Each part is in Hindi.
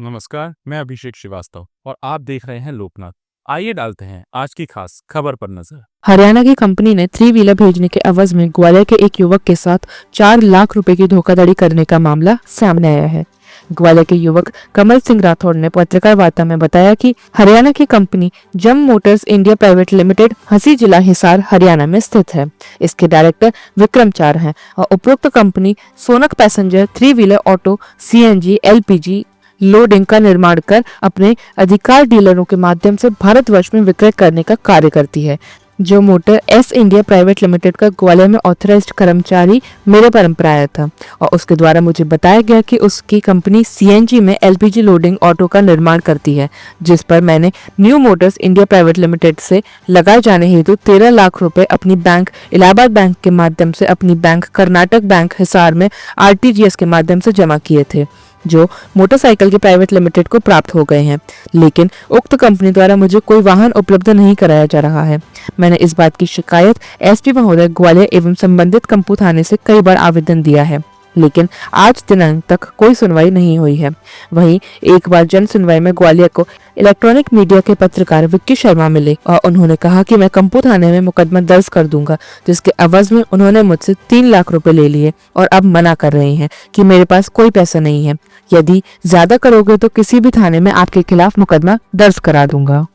नमस्कार, मैं अभिषेक श्रीवास्तव और आप देख रहे हैं लोकनाथ। आइए डालते हैं आज की खास खबर पर नजर। हरियाणा की कंपनी ने 3 व्हीलर भेजने के एवज में ग्वालियर के एक युवक के साथ 4 लाख रुपए की धोखाधड़ी करने का मामला सामने आया है। ग्वालियर के युवक कमल सिंह राठौड़ ने पत्रकार वार्ता में बताया कि हरियाणा की कंपनी जम मोटर्स इंडिया प्राइवेट लिमिटेड हंसी जिला हिसार हरियाणा में स्थित है। इसके डायरेक्टर विक्रम चार हैं और उपरोक्त company Shaunak passenger 3 wheeler auto CNG LPG loading का निर्माण कर अपने अधिकार डीलरों के माध्यम से भारतवर्ष में विक्रय करने का कार्य करती है। जो motor S India private limited का ग्वालियर में ऑथराइज्ड कर्मचारी मेरे परंपरा आया था और उसके द्वारा मुझे बताया गया कि उसकी कंपनी CNG में LPG लोडिंग ऑटो का निर्माण करती है, जिस पर मैंने new Motors India private limited से लगाए जाने हेतु 13 लाख रुपए अपनी बैंक इलाहाबाद बैंक के माध्यम से अपनी बैंक कर्नाटक बैंक हिसार में RTGS के माध्यम से जमा किए थे, जो मोटरसाइकिल के प्राइवेट लिमिटेड को प्राप्त हो गए हैं। लेकिन उक्त कंपनी द्वारा मुझे कोई वाहन उपलब्ध नहीं कराया जा रहा है। मैंने इस बात की शिकायत SP महोदय ग्वालियर एवं संबंधित कंपू थाने से कई बार आवेदन दिया है, लेकिन आज दिनांक तक कोई सुनवाई नहीं हुई है। वहीं एक बार जन सुनवाई में ग्वालियर को इलेक्ट्रॉनिक मीडिया के पत्रकार विक्की शर्मा मिले और उन्होंने कहा कि मैं कंपू थाने में मुकदमा दर्ज कर दूंगा, जिसके अवज में उन्होंने मुझसे 3 लाख रुपए ले लिए और अब मना कर रहे हैं कि मेरे पास कोई पैसा नहीं है। यदि ज्यादा करोगे तो किसी भी थाने में आपके खिलाफ मुकदमा दर्ज करा दूंगा।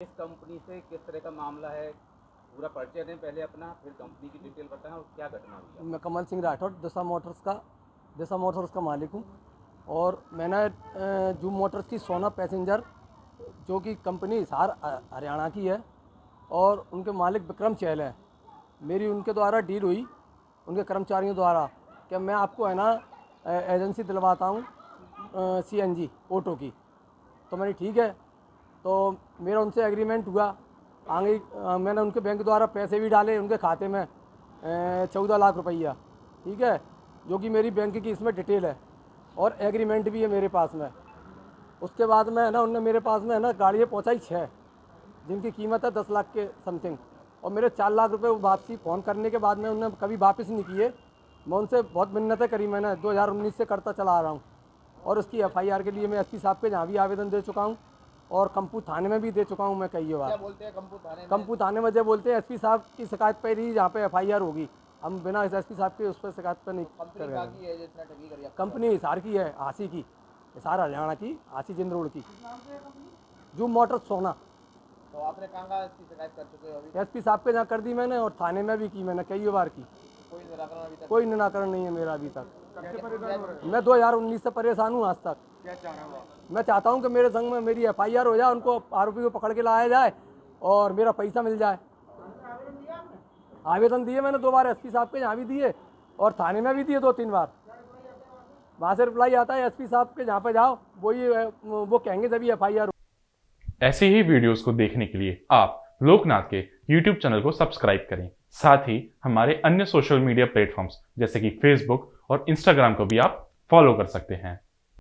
इस कंपनी से किस तरह का मामला है, पूरा परिचय दें पहले अपना, फिर कंपनी की डिटेल बताएं और क्या घटना हुई। मैं कमल सिंह राठौड़ दिशा मोटर्स का मालिक हूँ और मैंने जूम मोटर्स की सोना पैसेंजर जो कि कंपनी हिसार हरियाणा की है और उनके मालिक विक्रम चहल हैं। मेरी उनके द्वारा डील हुई उनके कर्मचारियों द्वारा कि मैं आपको है ना एजेंसी दिलवाता हूँ CNG ऑटो की। तो मैंने ठीक है, तो मेरा उनसे एग्रीमेंट हुआ। आगे मैंने उनके बैंक द्वारा पैसे भी डाले उनके खाते में 14 लाख रुपया, ठीक है, जो कि मेरी बैंक की इसमें डिटेल है और एग्रीमेंट भी है मेरे पास में। उसके बाद में है ना उनने मेरे पास में है ना गाड़ियाँ पहुँचाई 6, जिनकी कीमत है 10 लाख के समथिंग, और मेरे 4 लाख रुपए वापसी फ़ोन करने के बाद में उन्होंने कभी वापस नहीं किए। मैं उनसे बहुत मिन्नतें करी, मैंने 2019 से करता चला आ रहा हूँ और उसकी FIR के लिए मैं SP साहब के जहाँ भी आवेदन दे चुका हूँ और कंपू थाने में भी दे चुका हूँ मैं कई बार। क्या बोलते हैं कंपू थाने में? कंपू थाने में जब बोलते हैं SP साहब की शिकायत पर ही जहाँ पे FIR होगी, हम बिना SP साहब के उस पर शिकायत पर नहीं कर रहे हैं। कंपनी हिसार की है, हासी की, हिसार हरियाणा की, हासी जिंद रोड की, जूम मोटर्स सोना। तो आपने कहाँ इसकी शिकायत कर चुके हो अभी? SP साहब के जहाँ कर दी मैंने और थाने में भी की मैंने कई बार की। कोई निराकरण अभी तक? कोई निराकरण नहीं है मेरा अभी तक। मैं 2019 से परेशान हूँ आज तक। क्या चाह रहा? मैं चाहता हूँ कि मेरे संग में मेरी FIR हो जाए, उनको आरोपी को पकड़ के लाया जाए और मेरा पैसा मिल जाए। आवेदन दिए मैंने 2 बार SP साहब के यहाँ भी दिए और थाने में भी दिए 2-3 बार। वहाँ से रिप्लाई आता है SP साहब के जहाँ पे जाओ वो कहेंगे जब FIR। ऐसे ही वीडियोस को देखने के लिए आप लोकनाथ के YouTube चैनल को सब्सक्राइब करें। साथ ही हमारे अन्य सोशल मीडिया प्लेटफॉर्म्स जैसे कि Facebook और Instagram को भी आप फॉलो कर सकते हैं।